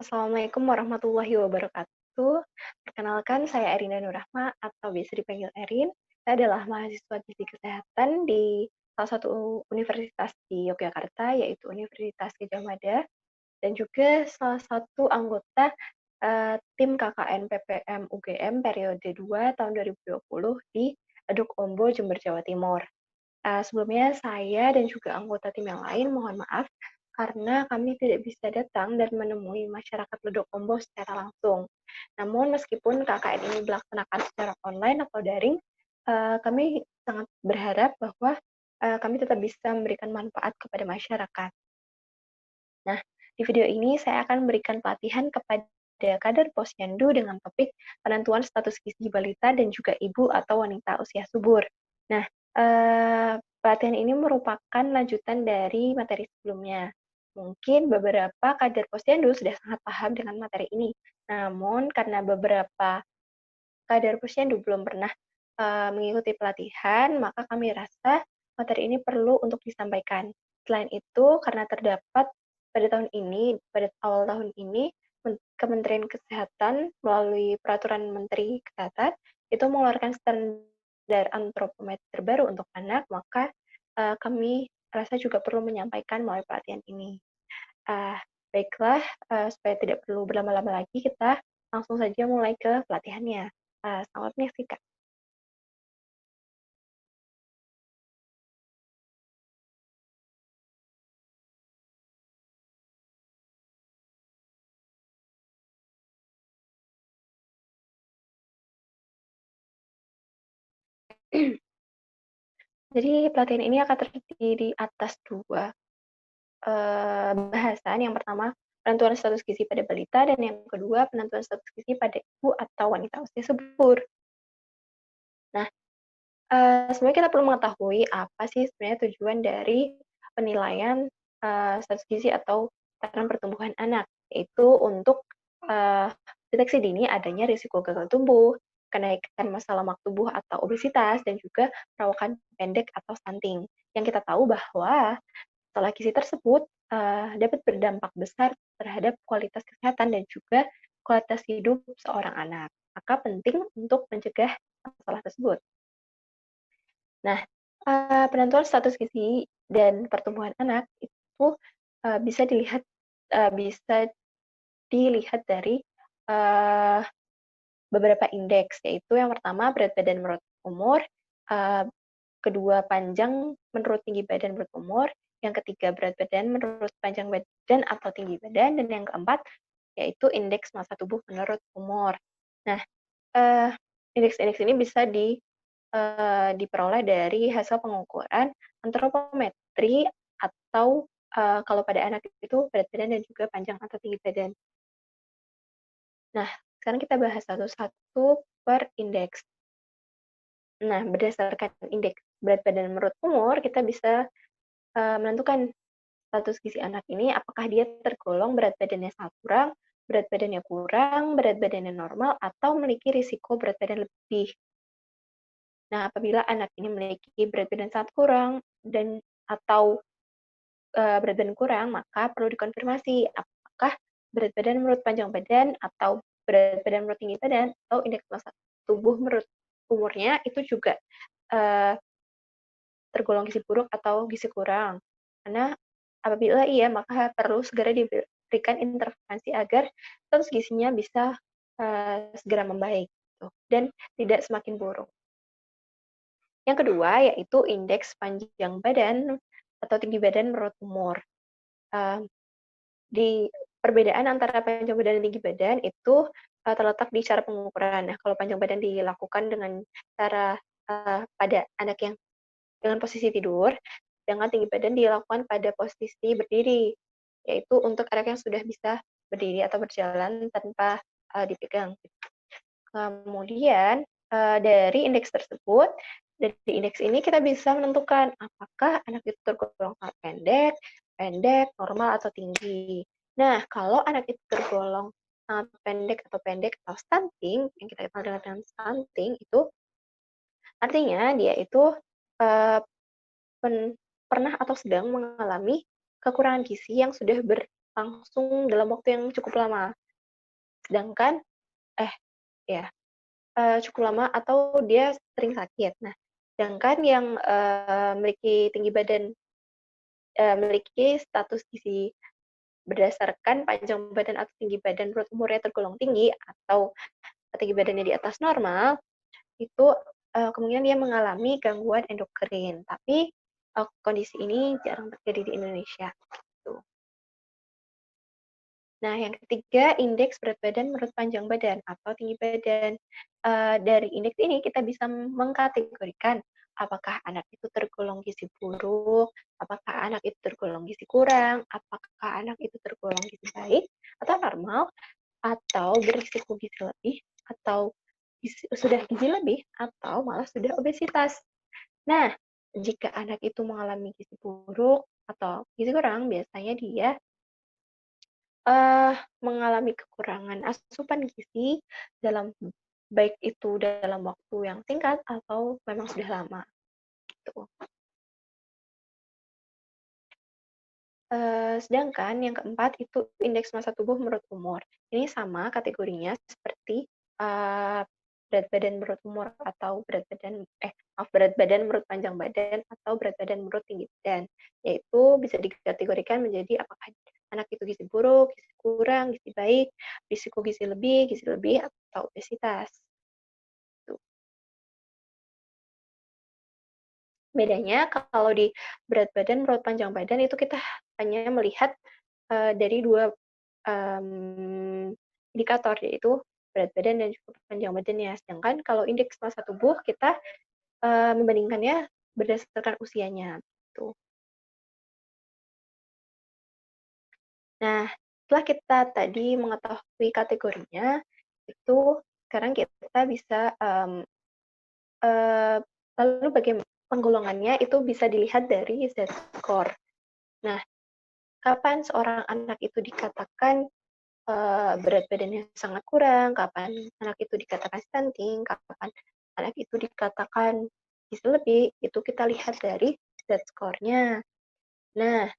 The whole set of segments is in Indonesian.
Assalamualaikum warahmatullahi wabarakatuh. Perkenalkan, saya Erina Nurrahma atau biasa dipanggil Erin. Saya adalah mahasiswa gizi kesehatan di salah satu universitas di Yogyakarta, yaitu Universitas Gadjah Mada, dan juga salah satu anggota tim KKN PPM UGM periode 2 tahun 2020 di Aduk Ombo, Jember, Jawa Timur. Sebelumnya saya dan juga anggota tim yang lain mohon maaf karena kami tidak bisa datang dan menemui masyarakat Ledok Ombo secara langsung. Namun meskipun KKN ini dilaksanakan secara online atau daring, kami sangat berharap bahwa kami tetap bisa memberikan manfaat kepada masyarakat. Nah, di video ini saya akan memberikan pelatihan kepada kader Posyandu dengan topik penentuan status gizi balita dan juga ibu atau wanita usia subur. Nah, pelatihan ini merupakan lanjutan dari materi sebelumnya. Mungkin beberapa kader Posyandu sudah sangat paham dengan materi ini. Namun, karena beberapa kader Posyandu belum pernah mengikuti pelatihan, maka kami rasa materi ini perlu untuk disampaikan. Selain itu, karena terdapat pada tahun ini, pada awal tahun ini, Kementerian Kesehatan melalui Peraturan Menteri Kesehatan itu mengeluarkan standar antropometri terbaru untuk anak, maka kami rasa juga perlu menyampaikan melalui pelatihan ini. Baiklah, supaya tidak perlu berlama-lama lagi, kita langsung saja mulai ke pelatihannya. Selamat menyaksikan. Jadi pelatihan ini akan terdiri atas dua bahasan. Yang pertama, penentuan status gizi pada balita, dan yang kedua, penentuan status gizi pada ibu atau wanita usia subur. Nah, sebenarnya kita perlu mengetahui apa sih sebenarnya tujuan dari penilaian status gizi atau tataran pertumbuhan anak, yaitu untuk deteksi dini adanya risiko gagal tumbuh, kenaikan massa lemak tubuh atau obesitas, dan juga perawakan pendek atau stunting. Yang kita tahu bahwa pola gizi tersebut dapat berdampak besar terhadap kualitas kesehatan dan juga kualitas hidup seorang anak. Maka penting untuk mencegah masalah tersebut. Nah, penentuan status gizi dan pertumbuhan anak itu bisa dilihat dari beberapa indeks, yaitu yang pertama berat badan menurut umur, kedua panjang menurut tinggi badan menurut umur, yang ketiga berat badan menurut panjang badan atau tinggi badan, dan yang keempat yaitu indeks massa tubuh menurut umur. Nah, indeks-indeks ini bisa diperoleh dari hasil pengukuran antropometri atau kalau pada anak itu berat badan dan juga panjang atau tinggi badan. Nah, sekarang kita bahas satu-satu per indeks. Nah, berdasarkan indeks berat badan menurut umur, kita bisa menentukan status gizi anak ini, apakah dia tergolong berat badannya sangat kurang, berat badannya kurang, berat badannya normal, atau memiliki risiko berat badan lebih. Nah, apabila anak ini memiliki berat badan sangat kurang dan atau berat badan kurang, maka perlu dikonfirmasi apakah berat badan menurut panjang badan atau berat badan menurut tinggi badan atau indeks massa tubuh menurut umurnya itu juga tergolong gizi buruk atau gizi kurang. Karena apabila iya, maka perlu segera diberikan intervensi agar status gizinya bisa segera membaik gitu, dan tidak semakin buruk. Yang kedua yaitu indeks panjang badan atau tinggi badan menurut umur. Di perbedaan antara panjang badan dan tinggi badan itu terletak di cara pengukuran. Nah, kalau panjang badan dilakukan dengan cara pada anak yang dengan posisi tidur, sedangkan tinggi badan dilakukan pada posisi berdiri, yaitu untuk anak yang sudah bisa berdiri atau berjalan tanpa dipegang. Kemudian dari indeks tersebut, dari indeks ini kita bisa menentukan apakah anak itu tergolong sangat pendek, pendek, normal, atau tinggi. Nah, kalau anak itu tergolong sangat pendek atau stunting, yang kita kenal dengan stunting itu artinya dia itu uh, pernah atau sedang mengalami kekurangan gizi yang sudah langsung dalam waktu yang cukup lama. Sedangkan eh, ya, cukup lama atau dia sering sakit. Nah, sedangkan yang, memiliki status gizi berdasarkan panjang badan atau tinggi badan menurut umurnya tergolong tinggi atau tinggi badannya di atas normal, itu, kemungkinan dia mengalami gangguan endokrin. Tapi, kondisi ini jarang terjadi di Indonesia, gitu. Nah, yang ketiga, indeks berat badan menurut panjang badan atau tinggi badan. Dari indeks ini kita bisa mengkategorikan apakah anak itu tergolong gizi buruk, apakah anak itu tergolong gizi kurang, apakah anak itu tergolong gizi baik atau normal, atau berisiko gizi lebih, atau sudah gizi lebih, atau malah sudah obesitas. Nah, jika anak itu mengalami gizi buruk atau gizi kurang, biasanya dia mengalami kekurangan asupan gizi dalam baik itu dalam waktu yang singkat atau memang sudah lama, gitu. Sedangkan yang keempat itu indeks massa tubuh menurut umur. Ini sama kategorinya seperti, berat badan menurut umur atau berat badan menurut panjang badan atau berat badan menurut tinggi badan. Yaitu bisa dikategorikan menjadi apakah anak itu gizi buruk, gizi kurang, gizi baik, risiko gizi lebih atau obesitas, gitu. Bedanya kalau di berat badan menurut panjang badan itu kita hanya melihat, dari 2 indikator, yaitu berat badan dan juga panjang badannya. Sedangkan kalau indeks massa tubuh kita, membandingkannya berdasarkan usianya, gitu. Nah, setelah kita tadi mengetahui kategorinya, itu sekarang kita bisa, eee, lalu bagaimana penggolongannya itu bisa dilihat dari Z-score. Nah, kapan seorang anak itu dikatakan berat badannya sangat kurang, kapan anak itu dikatakan stunting, kapan anak itu dikatakan gizi lebih, itu kita lihat dari Z-score-nya. Nah,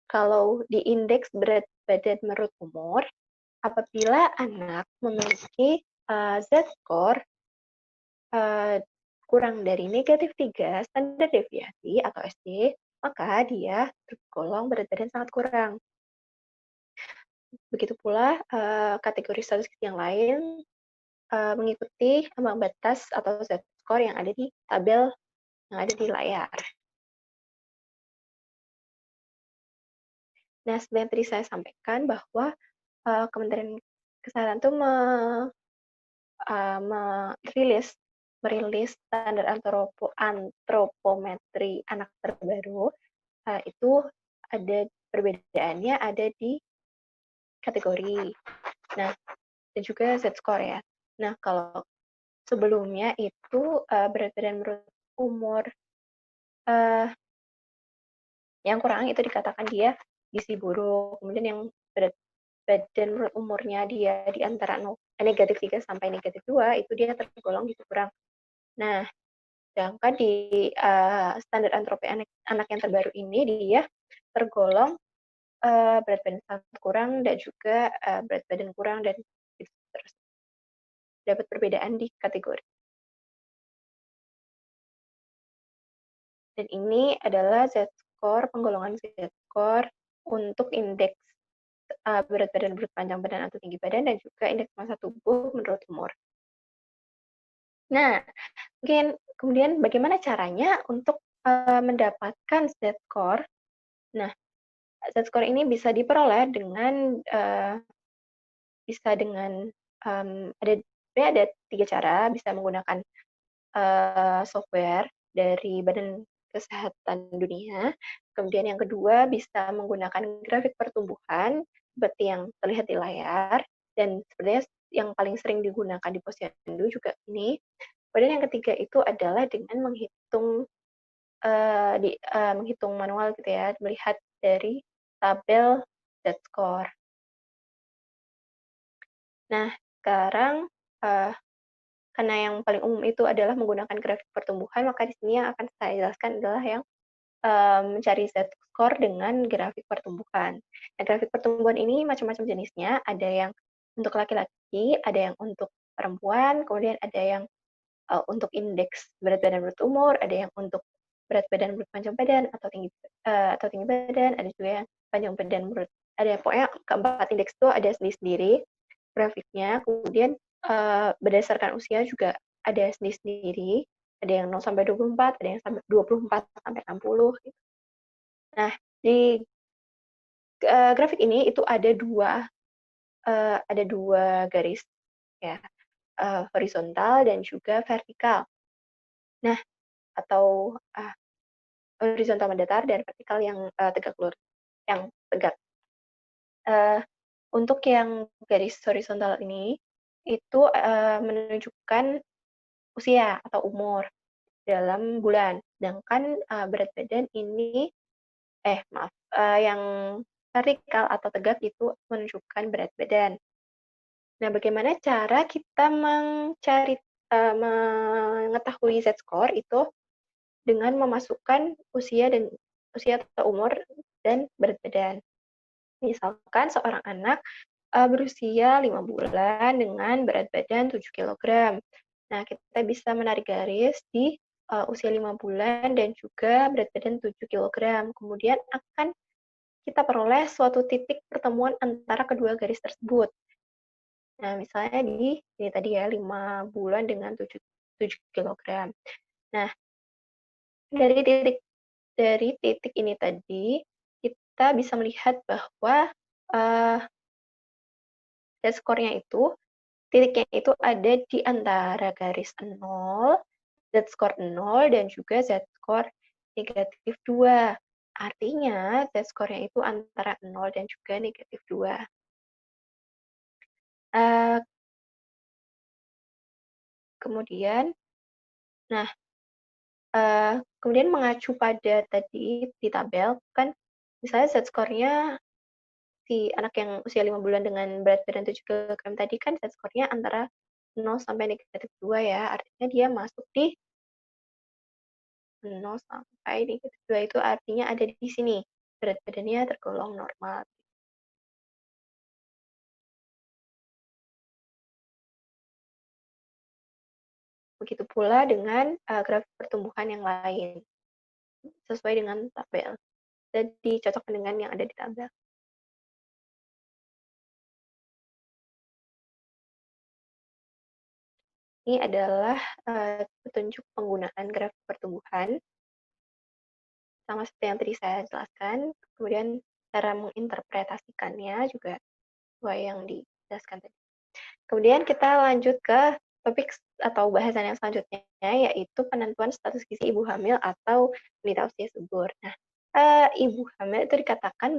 kalau di indeks berat badan menurut umur, apabila anak memiliki Z-score kurang dari -3 standar deviasi atau SD, maka dia tergolong berat badan sangat kurang. Begitu pula kategori status gizi yang lain mengikuti ambang batas atau Z-score yang ada di tabel yang ada di layar. Nah, seperti yang tadi saya sampaikan bahwa, Kementerian Kesehatan tuh merilis merilis standar antropometri anak terbaru, itu ada perbedaannya ada di kategori. Nah, dan juga Z-score ya. Nah, kalau sebelumnya itu, berat badan menurut umur, eee yang kurang itu dikatakan dia gizi buruk, kemudian yang berat badan menurut umurnya dia di antara -3 sampai -2 itu dia tergolong gizi kurang. Nah, sedangkan di, standar antropi anak yang terbaru ini dia tergolong, berat badan sangat kurang dan juga, berat badan kurang dan gitu terus, dapat perbedaan di kategori. Dan ini adalah Z-score, penggolongan Z-score untuk indeks berat badan menurut panjang badan atau tinggi badan dan juga indeks massa tubuh menurut umur. Nah, mungkin kemudian bagaimana caranya untuk, mendapatkan Z-score? Nah, Z-score ini bisa diperoleh dengan, bisa dengan, sebenarnya ada 3 cara, bisa menggunakan, software dari Badan Kesehatan Dunia, kemudian yang kedua bisa menggunakan grafik pertumbuhan seperti yang terlihat di layar, dan sebenarnya yang paling sering digunakan di Posyandu juga ini. Kemudian yang ketiga itu adalah dengan menghitung manual gitu ya, melihat dari tabel Z-score. Nah, sekarang, eee, karena yang paling umum itu adalah menggunakan grafik pertumbuhan, maka di sini yang akan saya jelaskan adalah yang mencari Z-score dengan grafik pertumbuhan. Nah, grafik pertumbuhan ini macam-macam jenisnya, ada yang untuk laki-laki, ada yang untuk perempuan, kemudian ada yang untuk indeks berat badan menurut umur, ada yang untuk berat badan menurut panjang badan atau tinggi badan, ada juga yang panjang badan menurut ada pokoknya keempat indeks itu ada sendiri-sendiri grafiknya. Kemudian berdasarkan usia juga ada sendiri-sendiri. Ada yang 0 sampai 24, ada yang sampai 24 sampai 60 gitu. Nah, di grafik ini itu ada dua garis ya, horizontal dan juga vertikal. Nah, atau horizontal mendatar dan vertikal yang tegak lurus, yang tegak. Untuk yang garis horizontal ini itu menunjukkan usia atau umur dalam bulan. Sedangkan berat badan ini yang vertikal atau tegak itu menunjukkan berat badan. Nah, bagaimana cara kita mengetahui Z-score itu dengan memasukkan usia atau umur dan berat badan. Misalkan seorang anak berusia 5 bulan dengan berat badan 7 kg. Nah, kita bisa menarik garis di usia 5 bulan dan juga berat badan 7 kg. Kemudian akan kita peroleh suatu titik pertemuan antara kedua garis tersebut. Nah, misalnya di ini tadi ya, 5 bulan dengan 7 kg. Nah, dari titik ini tadi, kita bisa melihat bahwa Z-score-nya itu, titiknya itu ada di antara garis 0, Z-score 0, dan juga Z-score negatif 2. Artinya, Z-score-nya itu antara 0 dan juga negatif 2. Kemudian, kemudian mengacu pada tadi di tabel, kan misalnya Z-score-nya si anak yang usia 5 bulan dengan berat badan 7 kg tadi kan Z-score-nya antara 0 sampai negatif 2 ya, artinya dia masuk di 0 sampai negatif 2 itu artinya ada di sini, berat badannya tergolong normal. Begitu pula dengan grafik pertumbuhan yang lain, sesuai dengan tabel. Jadi cocokkan dengan yang ada di tabel. Ini adalah petunjuk penggunaan grafik pertumbuhan, sama seperti yang tadi saya jelaskan. Kemudian cara menginterpretasikannya juga sesuai yang dijelaskan tadi. Kemudian kita lanjut ke topik atau bahasan yang selanjutnya, yaitu penentuan status gizi ibu hamil atau wanita usia subur. Nah, ibu hamil itu dikatakan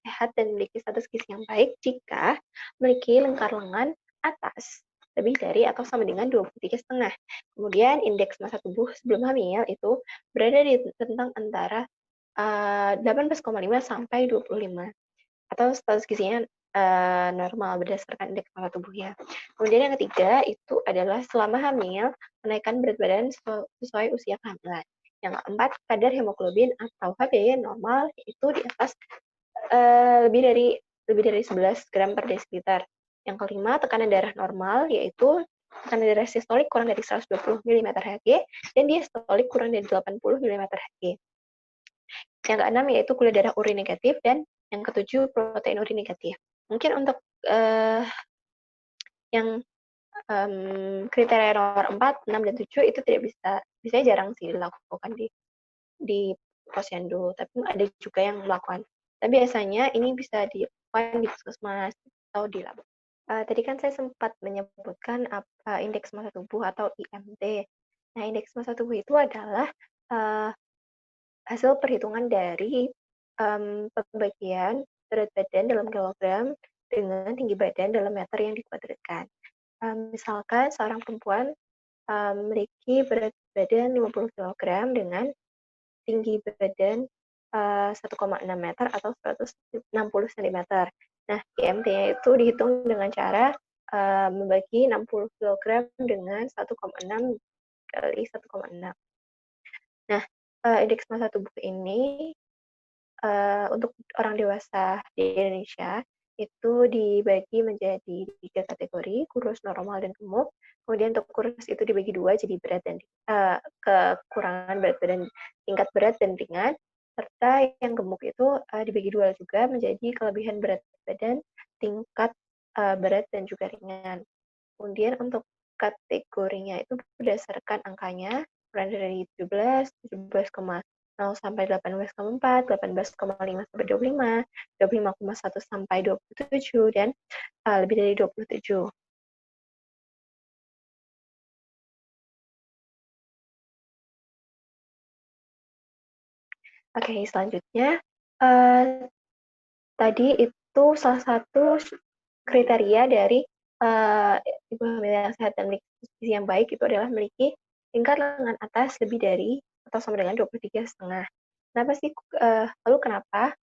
sehat dan memiliki status gizi yang baik jika memiliki lingkar lengan atas lebih dari atau sama dengan 23,5. Kemudian indeks massa tubuh sebelum hamil itu berada di rentang antara 18,5 sampai 25, atau status gizinya normal berdasarkan indeks massa tubuhnya. Kemudian yang ketiga itu adalah selama hamil menaikkan berat badan sesuai usia kehamilan. Yang keempat, kadar hemoglobin atau HB normal itu di atas lebih dari 11 gram per desiliter. Yang kelima, tekanan darah normal yaitu tekanan darah sistolik kurang dari 120 mm Hg dan diastolik kurang dari 80 mm Hg. Yang keenam yaitu gula darah urin negatif, dan yang ketujuh protein urin negatif. Mungkin untuk yang kriteria nomor 4, 6, dan 7 itu tidak bisa jarang sih dilakukan di posyandu, tapi ada juga yang melakukan. Tapi biasanya ini bisa dilakukan di puskesmas atau di lab. Tadi kan saya sempat menyebutkan indeks massa tubuh atau IMT. Nah, indeks massa tubuh itu adalah hasil perhitungan dari pembagian berat badan dalam kilogram dengan tinggi badan dalam meter yang dikuadratkan. Misalkan seorang perempuan memiliki berat badan 50 kg dengan tinggi badan 1,6 meter atau 160 cm. Nah, IMT-nya itu dihitung dengan cara membagi 60 kg dengan 1,6 kali 1,6. Nah, indeks massa tubuh ini untuk orang dewasa di Indonesia itu dibagi menjadi 3 kategori, kurus, normal, dan gemuk. Kemudian untuk kurus itu dibagi 2 jadi berat dan kekurangan berat badan, tingkat berat dan ringan, serta yang gemuk itu dibagi 2 juga menjadi kelebihan berat badan, tingkat berat dan juga ringan. Kemudian untuk kategorinya itu berdasarkan angkanya, mulai dari 17, 17,0 sampai 18,4, 18,5 sampai 25, 25,1 sampai 27, dan lebih dari 27. Oke, selanjutnya tadi itu salah satu kriteria dari ibu hamil yang sehat dan memiliki gizi yang baik itu adalah memiliki tingkat lengan atas lebih dari atau sama dengan 23,5. Kenapa sih? Lalu kenapa?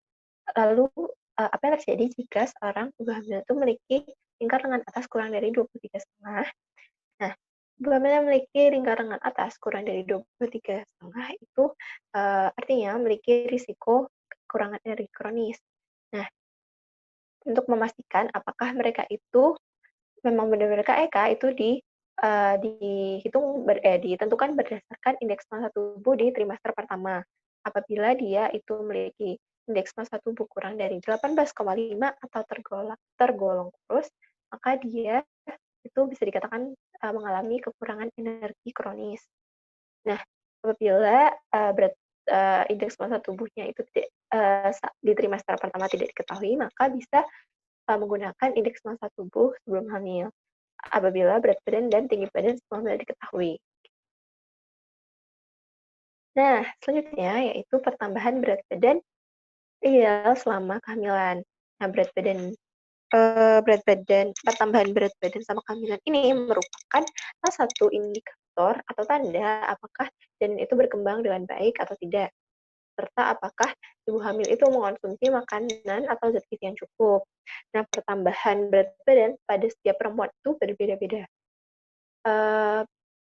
Lalu apa yang terjadi jika seorang ibu hamil itu memiliki tingkat lengan atas kurang dari 23,5? Nah, ibu hamil yang memiliki tingkat lengan atas kurang dari 23,5 itu artinya memiliki risiko kekurangan energi kronis. Nah, untuk memastikan apakah mereka itu memang benar-benar KEK itu ditentukan berdasarkan indeks massa tubuh di trimester pertama. Apabila dia itu memiliki indeks massa tubuh kurang dari 18,5 atau tergolong kurus, maka dia itu bisa dikatakan mengalami kekurangan energi kronis. Nah, apabila indeks massa tubuhnya itu di trimester pertama tidak diketahui, maka bisa menggunakan indeks massa tubuh sebelum hamil apabila berat badan dan tinggi badan sebelum hamil diketahui. Nah, selanjutnya yaitu pertambahan berat badan ideal selama kehamilan. Nah, pertambahan berat badan sama kehamilan ini merupakan salah satu indikator atau tanda apakah janin itu berkembang dengan baik atau tidak, serta apakah ibu hamil itu mengonsumsi makanan atau zat gizi yang cukup. Nah, pertambahan berat badan pada setiap perempuan itu berbeda-beda.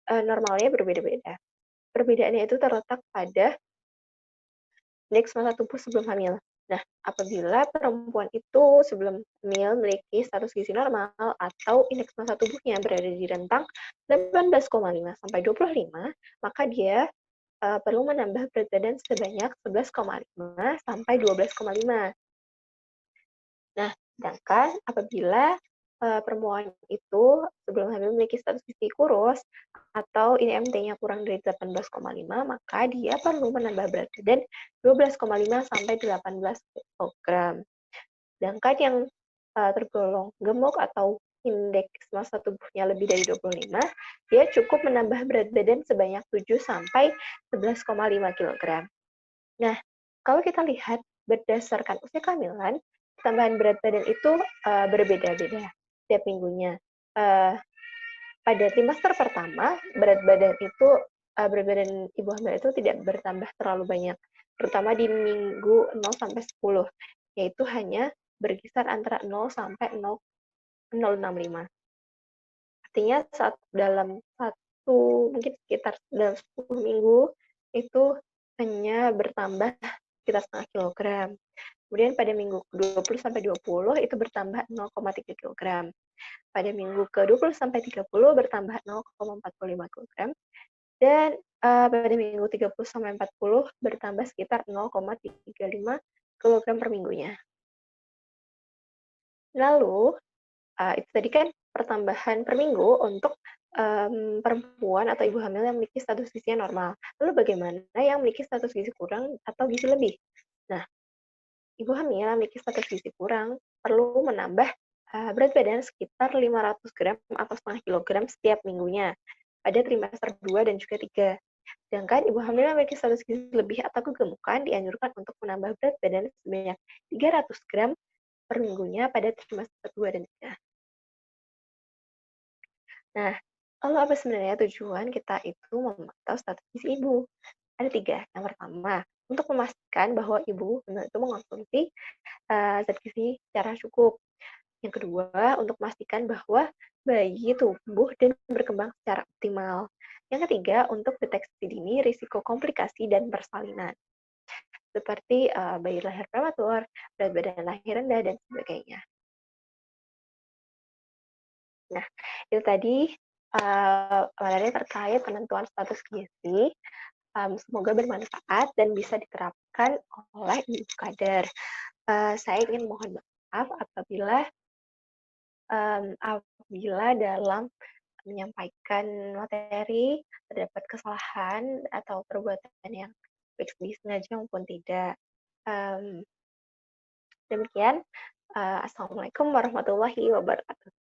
Normalnya berbeda-beda. Perbedaannya itu terletak pada indeks massa tubuh sebelum hamil. Nah, apabila perempuan itu sebelum hamil memiliki status gizi normal atau indeks massa tubuhnya berada di rentang 18,5 sampai 25, maka dia perlu menambah berat badan sebanyak 11,5 sampai 12,5. Nah, sedangkan apabila perempuan itu sebelum hamil memiliki status gizi kurus atau IMT-nya kurang dari 18,5, maka dia perlu menambah berat badan 12,5 sampai 18 kg. Sedangkan yang tergolong gemuk atau indeks massa tubuhnya lebih dari 25, dia cukup menambah berat badan sebanyak 7 sampai 11,5 kg. Nah, kalau kita lihat berdasarkan usia kehamilan, tambahan berat badan itu berbeda-beda setiap minggunya. Pada trimester pertama, berat badan ibu hamil itu tidak bertambah terlalu banyak, terutama di minggu 0 sampai 10, yaitu hanya berkisar antara 0 sampai 0,065. Artinya mungkin sekitar dalam 10 minggu itu hanya bertambah sekitar setengah kilogram. Kemudian pada minggu ke-20 sampai 20 itu bertambah 0,3 kg. Pada minggu ke-20 sampai 30 bertambah 0,45 kg. Dan pada minggu 30 sampai 40 bertambah sekitar 0,35 kg per minggunya. Lalu, itu tadi kan pertambahan per minggu untuk perempuan atau ibu hamil yang memiliki status gizinya normal. Lalu bagaimana yang memiliki status gizi kurang atau gizi lebih? Nah, ibu hamil yang memiliki status gizi kurang perlu menambah berat badan sekitar 500 gram atau setengah kilogram setiap minggunya pada trimester 2 dan juga 3. Sedangkan ibu hamil yang memiliki status gizi lebih atau kegemukan dianjurkan untuk menambah berat badan sebanyak 300 gram per minggunya pada trimester 2 dan 3. Nah, lalu apa sebenarnya tujuan kita itu memantau status gizi ibu? Ada 3. Yang pertama, untuk memastikan bahwa ibu itu mengonsumsi zat gizi secara cukup. Yang kedua, untuk memastikan bahwa bayi tumbuh dan berkembang secara optimal. Yang ketiga, untuk deteksi dini risiko komplikasi dan persalinan, seperti bayi lahir prematur, berat badan lahir rendah, dan sebagainya. Nah, itu tadi materi terkait penentuan status gizi. Semoga bermanfaat dan bisa diterapkan oleh ibu kader. Saya ingin mohon maaf apabila dalam menyampaikan materi terdapat kesalahan atau perbuatan yang baik disengaja maupun tidak. Demikian. Assalamualaikum warahmatullahi wabarakatuh.